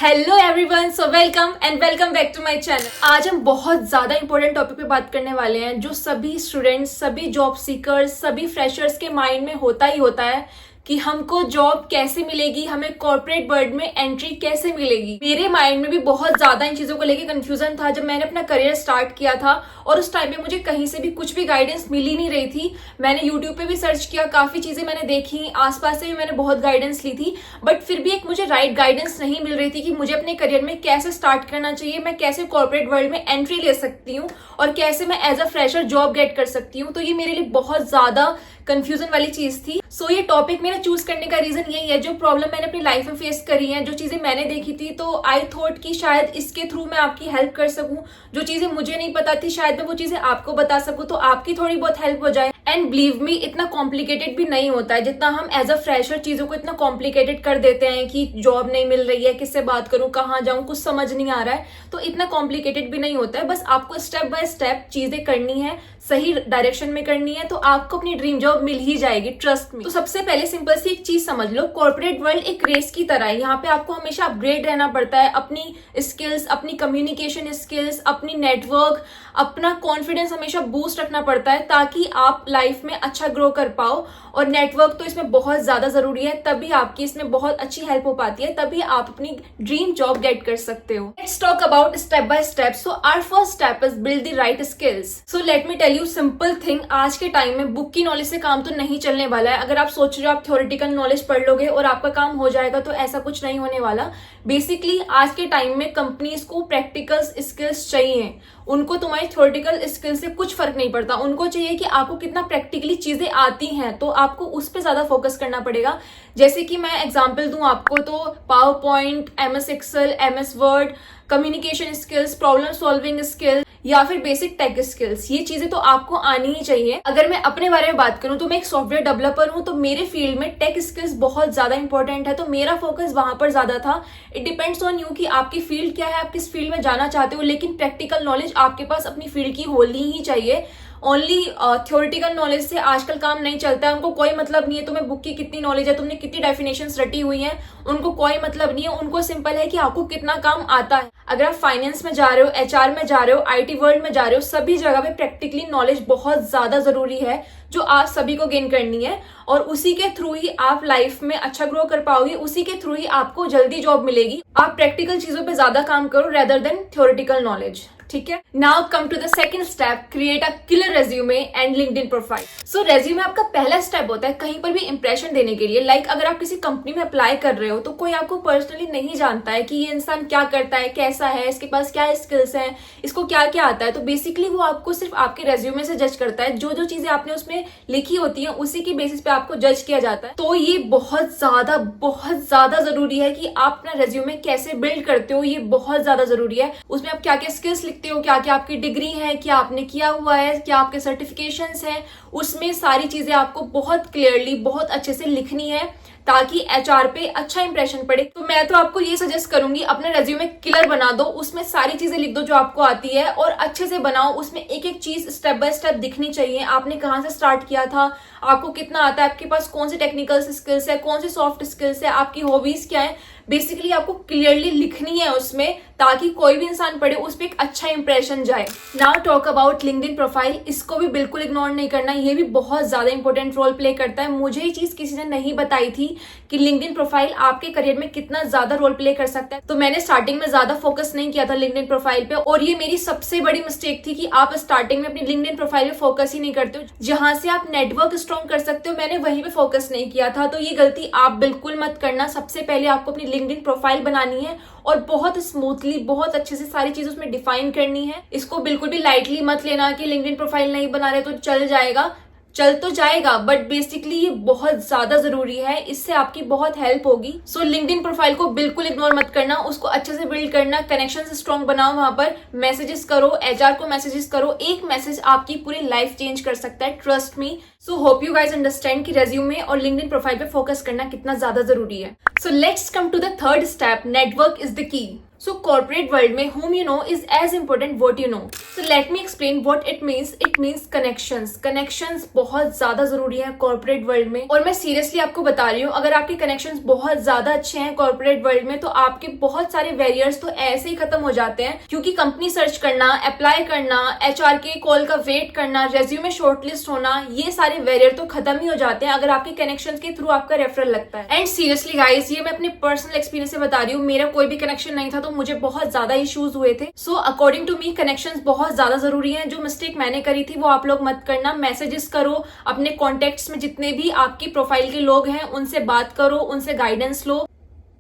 Hello everyone, so welcome back to my channel. आज हम बहुत ज्यादा इंपॉर्टेंट टॉपिक पे बात करने वाले हैं जो सभी स्टूडेंट्स, सभी जॉब सीकर्स, सभी फ्रेशर्स के माइंड में होता ही होता है कि हमको जॉब कैसे मिलेगी, हमें कॉर्पोरेट वर्ल्ड में एंट्री कैसे मिलेगी। मेरे माइंड में भी बहुत ज्यादा इन चीजों को लेके कंफ्यूजन था जब मैंने अपना करियर स्टार्ट किया था, और उस टाइम पे मुझे कहीं से भी कुछ भी गाइडेंस मिल ही नहीं रही थी। मैंने यूट्यूब पे भी सर्च किया, काफी चीजें मैंने देखी, आसपास से भी मैंने बहुत गाइडेंस ली थी, बट फिर भी एक मुझे राइट गाइडेंस नहीं मिल रही थी कि मुझे अपने करियर में कैसे स्टार्ट करना चाहिए, मैं कैसे कॉर्पोरेट वर्ल्ड में एंट्री ले सकती हूँ और कैसे मैं as a fresher job get कर सकती हूँ। तो ये मेरे लिए बहुत ज्यादा कंफ्यूजन वाली चीज थी। सो ये टॉपिक मेरा चूज करने का रीजन यही है, जो प्रॉब्लम मैंने अपनी लाइफ में फेस करी है, जो चीजें मैंने देखी थी, तो आई थॉट कि शायद इसके थ्रू मैं आपकी हेल्प कर सकूं। जो चीजें मुझे नहीं पता थी शायद मैं वो चीजें आपको बता सकूं, तो आपकी थोड़ी बहुत हेल्प हो जाए। एंड बिलीव मी, इतना कॉम्प्लिकेटेड भी नहीं होता है जितना हम एज अ फ्रेशर चीजों को इतना कॉम्प्लिकेटेड कर देते हैं कि जॉब नहीं मिल रही है, किससे बात करूं, कहाँ जाऊं, कुछ समझ नहीं आ रहा है। तो इतना कॉम्प्लिकेटेड भी नहीं होता है, बस आपको स्टेप बाय स्टेप चीजें करनी है, सही डायरेक्शन में करनी है, तो आपको अपनी ड्रीम जॉब मिल ही जाएगी, ट्रस्ट मी। तो सबसे पहले सिंपल सी एक चीज समझ लो, कॉर्पोरेट वर्ल्ड एक रेस की तरह है। यहाँ पे आपको हमेशा अपग्रेड रहना पड़ता है, अपनी स्किल्स, अपनी कम्युनिकेशन स्किल्स, अपनी नेटवर्क, अपना कॉन्फिडेंस हमेशा बूस्ट रखना पड़ता है ताकि आप लाइफ में अच्छा ग्रो कर पाओ। और नेटवर्क तो इसमें बहुत ज्यादा जरूरी है, तभी आपकी इसमें बहुत अच्छी हेल्प हो पाती है, तभी आप अपनी ड्रीम जॉब गेट कर सकते हो। Let's talk about step by step. So our first step is build the right skills. So let me tell you simple thing, आज के टाइम में बुक की नॉलेज से काम तो नहीं चलने वाला है। अगर आप सोच रहे हो आप थ्योरेटिकल नॉलेज पढ़ लोगे और आपका काम हो जाएगा, तो ऐसा कुछ नहीं होने वाला। बेसिकली आज के टाइम में कंपनीज को प्रैक्टिकल स्किल्स चाहिए, उनको तुम्हारी थ्योरेटिकल स्किल से कुछ फर्क नहीं पड़ता, उनको चाहिए कि आपको कितना प्रैक्टिकली चीजें आती हैं, तो आपको उस पर ज्यादा फोकस करना पड़ेगा। जैसे कि मैं एग्जांपल दूं आपको, तो PowerPoint, MS Excel, MS Word, communication skills, problem solving skills या फिर बेसिक टेक स्किल्स, ये चीजें तो आपको आनी ही चाहिए। अगर मैं अपने बारे में बात करूं तो मैं एक सॉफ्टवेयर डेवलपर हूं, तो मेरे फील्ड में टेक स्किल्स बहुत ज्यादा इंपॉर्टेंट है, तो मेरा फोकस वहां पर ज्यादा था। इट डिपेंड्स ऑन यू कि आपकी फील्ड क्या है, आप किस फील्ड में जाना चाहते हो, लेकिन प्रैक्टिकल नॉलेज आपके पास अपनी फील्ड की होनी ही चाहिए। ओनली थ्योरेटिकल नॉलेज से आजकल काम नहीं चलता है, उनको कोई मतलब नहीं है तुम्हें बुक की कितनी नॉलेज है, तुमने कितनी डेफिनेशंस रटी हुई हैं, उनको कोई मतलब नहीं है। उनको सिंपल है कि आपको कितना काम आता है। अगर आप फाइनेंस में जा रहे हो, एचआर में जा रहे हो, आईटी वर्ल्ड में जा रहे हो, सभी जगह पे प्रैक्टिकली नॉलेज बहुत ज्यादा जरूरी है, जो आप सभी को गेन करनी है, और उसी के थ्रू ही आप लाइफ में अच्छा ग्रो कर पाओगे, उसी के थ्रू ही आपको जल्दी जॉब मिलेगी। आप प्रैक्टिकल चीजों पे ज्यादा काम करो रेदर देन थ्योरेटिकल नॉलेज, ठीक है। Now come to the second step, create a killer resume and LinkedIn profile. So resume आपका पहला स्टेप होता है कहीं पर भी इंप्रेशन देने के लिए। लाइक अगर आप किसी कंपनी में अप्लाई कर रहे हो, तो कोई आपको पर्सनली नहीं जानता है कि ये इंसान क्या करता है, कैसा है, इसके पास क्या स्किल्स हैं, इसको क्या क्या आता है, तो बेसिकली वो आपको सिर्फ आपके रेज्यूमे से जज करता है। जो जो चीजें आपने उसमें लिखी होती है उसी की बेसिस पे आपको जज किया जाता है। तो ये बहुत ज्यादा जरूरी है कि आप अपना रेज्यूमे कैसे बिल्ड करते हो, ये बहुत ज्यादा जरूरी है। उसमें आप क्या क्या स्किल्स लिखते हो, क्या क्या आपकी डिग्री है, क्या आपने किया हुआ है, क्या आपके सर्टिफिकेशंस हैं, उसमें सारी चीजें आपको बहुत क्लियरली, बहुत अच्छे से लिखनी है ताकि एचआर पे अच्छा इंप्रेशन पड़े। तो मैं तो आपको ये सजेस्ट करूंगी, अपने रेज्यूमे किलर बना दो, उसमें सारी चीजें लिख दो जो आपको आती है, और अच्छे से बनाओ। उसमें एक एक चीज स्टेप बाय स्टेप दिखनी चाहिए। आपने कहाँ से स्टार्ट किया था, आपको कितना आता है, आपके पास कौन सी टेक्निकल स्किल्स है, कौन सी सॉफ्ट स्किल्स है, आपकी हॉबीज क्या है, बेसिकली आपको क्लियरली लिखनी है उसमें, ताकि कोई भी इंसान पढ़े उस पर एक अच्छा इंप्रेशन जाए। Now talk about LinkedIn profile. इसको भी बिल्कुल इग्नोर नहीं करना, ये भी बहुत ज्यादा इंपॉर्टेंट रोल प्ले करता है। मुझे ये चीज किसी ने नहीं बताई थी कि लिंक्डइन प्रोफाइल आपके करियर में कितना ज्यादा रोल प्ले कर सकता है, तो मैंने स्टार्टिंग में ज्यादा फोकस नहीं किया था लिंक्डइन प्रोफाइल पे, और ये मेरी सबसे बड़ी मिस्टेक थी कि आप स्टार्टिंग में अपनी लिंक्डइन प्रोफाइल पे फोकस ही नहीं करते हो। जहां से आप नेटवर्क स्ट्रॉन्ग कर सकते हो, मैंने वहीं पे फोकस नहीं किया था, तो ये गलती आप बिल्कुल मत करना। सबसे पहले आपको अपनी लिंक्डइन प्रोफाइल बनानी है और बहुत स्मूथली, बहुत अच्छे से सारी चीज उसमें डिफाइन करनी है। इसको बिल्कुल भी लाइटली मत लेना कि लिंक्डइन प्रोफाइल नहीं बना रहे तो चल जाएगा, चल तो जाएगा, बट बेसिकली ये बहुत ज्यादा जरूरी है, इससे आपकी बहुत हेल्प होगी। सो लिंक्डइन प्रोफाइल को बिल्कुल इग्नोर मत करना, उसको अच्छे से बिल्ड करना, कनेक्शन स्ट्रॉन्ग बनाओ, वहां पर मैसेजेस करो, एचआर को मैसेजेस करो। एक मैसेज आपकी पूरी लाइफ चेंज कर सकता है, trust me. So hope you guys understand कि रेज्यूमे और लिंक्डइन प्रोफाइल पे फोकस करना कितना ज्यादा जरूरी है। So let's come to the third step, network is the key. So corporate world में whom you know is as important what you know. So let me explain what it means. It means connections. Connections बहुत ज्यादा जरूरी है corporate world में, और मैं seriously आपको बता रही हूँ, अगर आपके connections बहुत ज्यादा अच्छे हैं corporate world में तो आपके बहुत सारे barriers तो ऐसे ही खत्म हो जाते हैं, क्योंकि कंपनी सर्च करना, अप्लाई करना, HR के कॉल का वेट करना, रेज्यूमे शॉर्टलिस्ट होना, ये सारे बैरियर तो खत्म ही हो जाते हैं अगर आपके कनेक्शन के थ्रू आपका रेफरल लगता है। एंड सीरियसली गाइस, ये मैं अपने पर्सनल एक्सपीरियंस से बता रही हूँ, मेरा कोई भी कनेक्शन नहीं था तो मुझे बहुत ज्यादा इश्यूज हुए थे। So according to me connections बहुत ज्यादा जरूरी हैं। जो मिस्टेक मैंने करी थी वो आप लोग मत करना। मैसेजेस करो, अपने कॉन्टेक्ट्स में जितने भी आपकी प्रोफाइल के लोग हैं उनसे बात करो, उनसे गाइडेंस लो।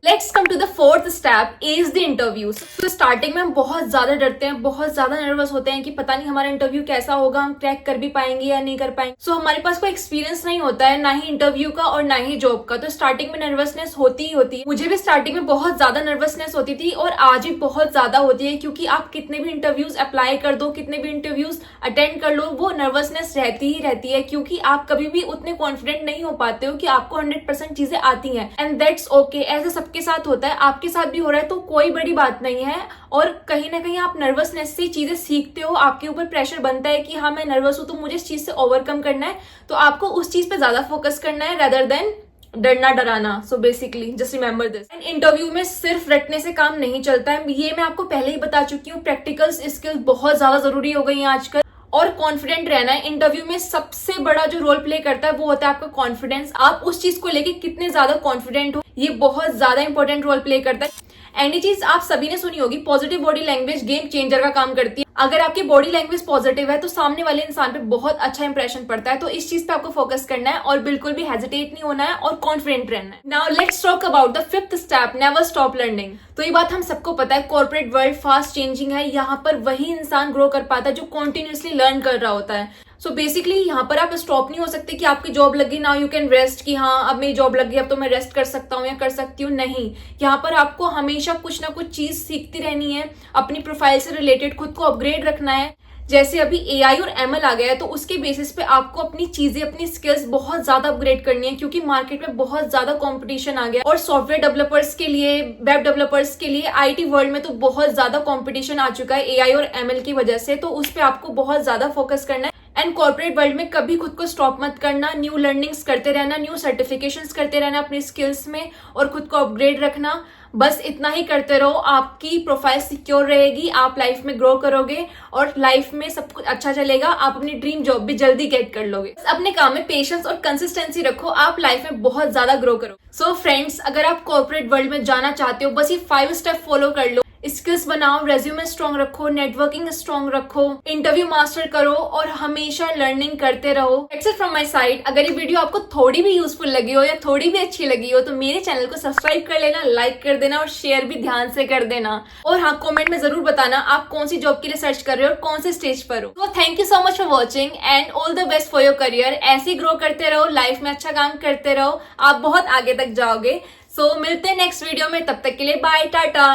Let's come to the fourth step, is the interviews. तो स्टार्टिंग में हम बहुत ज्यादा डरते हैं, बहुत ज्यादा नर्वस होते हैं कि पता नहीं हमारा इंटरव्यू कैसा होगा, हम क्रैक कर भी पाएंगे या नहीं कर पाएंगे। सो हमारे पास कोई एक्सपीरियंस नहीं होता है, ना ही इंटरव्यू का और ना ही जॉब का, तो स्टार्टिंग में नर्वसनेस होती ही होती है। मुझे भी स्टार्टिंग में बहुत ज्यादा नर्वसनेस होती थी और आज भी बहुत ज्यादा होती है, क्योंकि आप कितने भी इंटरव्यूज अप्लाई कर दो, कितने भी इंटरव्यूज अटेंड कर लो, वो नर्वसनेस रहती ही रहती है, क्योंकि आप कभी भी उतने कॉन्फिडेंट नहीं हो पाते हो कि आपको 100% चीजें आती हैं। एंड दैट्स ओके, ऐसा सबके साथ होता है, आपके साथ भी हो रहा है तो कोई बड़ी बात नहीं है। और कहीं ना कहीं आप नर्वसनेस से चीजें सीखते हो, आपके ऊपर प्रेशर बनता है कि हाँ मैं नर्वस हूं तो मुझे इस चीज से ओवरकम करना है, तो आपको उस चीज पे ज्यादा फोकस करना है रेदर देन डरना डराना। So basically just remember this. And interview में सिर्फ रटने से काम नहीं चलता है, ये मैं आपको पहले ही बता चुकी हूँ। प्रैक्टिकल स्किल्स बहुत ज्यादा जरूरी हो गई हैं आजकल, और कॉन्फिडेंट रहना है। इंटरव्यू में सबसे बड़ा जो रोल प्ले करता है वो होता है आपका कॉन्फिडेंस। आप उस चीज को लेके कितने ज्यादा कॉन्फिडेंट हो, ये बहुत ज्यादा इंपॉर्टेंट रोल प्ले करता है। एंड ये चीज आप सभी ने सुनी होगी, positive body language game changer का काम करती है। अगर आपकी बॉडी लैंग्वेज पॉजिटिव है तो सामने वाले इंसान पे बहुत अच्छा इंप्रेशन पड़ता है। तो इस चीज पे आपको फोकस करना है और बिल्कुल भी हेजिटेट नहीं होना है और कॉन्फिडेंट रहना है। Now let's talk about the fifth step, never stop learning. तो ये बात हम सबको पता है, कॉर्पोरेट वर्ल्ड फास्ट चेंजिंग है, यहाँ पर वही इंसान ग्रो कर पाता है जो कॉन्टिन्यूसली लर्न कर रहा होता है। सो बेसिकली यहाँ पर आप स्टॉप नहीं हो सकते कि आपकी जॉब लग गई, नाउ यू कैन रेस्ट, कि हाँ अब मेरी जॉब लग गई अब तो मैं रेस्ट कर सकता हूँ या कर सकती हूँ। नहीं, यहाँ पर आपको हमेशा कुछ ना कुछ चीज सीखती रहनी है, अपनी प्रोफाइल से रिलेटेड खुद को अपग्रेड रखना है। जैसे अभी AI और ML आ गया है तो उसके बेसिस पे आपको अपनी चीजें, अपनी स्किल्स बहुत ज्यादा अपग्रेड करनी है, क्योंकि मार्केट में बहुत ज्यादा कंपटीशन आ गया। और सॉफ्टवेयर डेवलपर्स के लिए, वेब डेवलपर्स के लिए, IT वर्ल्ड में तो बहुत ज्यादा कंपटीशन आ चुका है AI और ML की वजह से, तो उस पर आपको बहुत ज्यादा फोकस करना है। एंड कॉर्पोरेट वर्ल्ड में कभी खुद को स्टॉप मत करना, न्यू लर्निंग्स करते रहना, न्यू सर्टिफिकेशंस करते रहना अपनी स्किल्स में और खुद को अपग्रेड रखना। बस इतना ही करते रहो, आपकी प्रोफाइल सिक्योर रहेगी, आप लाइफ में ग्रो करोगे और लाइफ में सब कुछ अच्छा चलेगा, आप अपनी ड्रीम जॉब भी जल्दी गेट कर लोगे। अपने काम में पेशेंस और कंसिस्टेंसी रखो, आप लाइफ में बहुत ज्यादा ग्रो करो। सो फ्रेंड्स, अगर आप कॉर्पोरेट वर्ल्ड में जाना चाहते हो, बस ये 5 स्टेप फॉलो कर लो। स्किल्स बनाओ, रेज्यूमे स्ट्रॉन्ग रखो, नेटवर्किंग स्ट्रॉन्ग रखो, इंटरव्यू मास्टर करो और हमेशा लर्निंग करते रहो। That's it from my side. अगर ये वीडियो आपको थोड़ी भी यूजफुल लगी हो या थोड़ी भी अच्छी लगी हो तो मेरे चैनल को सब्सक्राइब कर लेना, लाइक कर देना और शेयर भी ध्यान से कर देना। और हाँ, कमेंट में जरूर बताना आप कौन सी जॉब के लिए सर्च कर रहे हो और कौन से स्टेज पर हो। तो thank you so much for watching and all the best for your career. ऐसे ही ग्रो करते रहो, लाइफ में अच्छा काम करते रहो, आप बहुत आगे तक जाओगे। सो मिलते हैं नेक्स्ट वीडियो में, तब तक के लिए बाय, टाटा।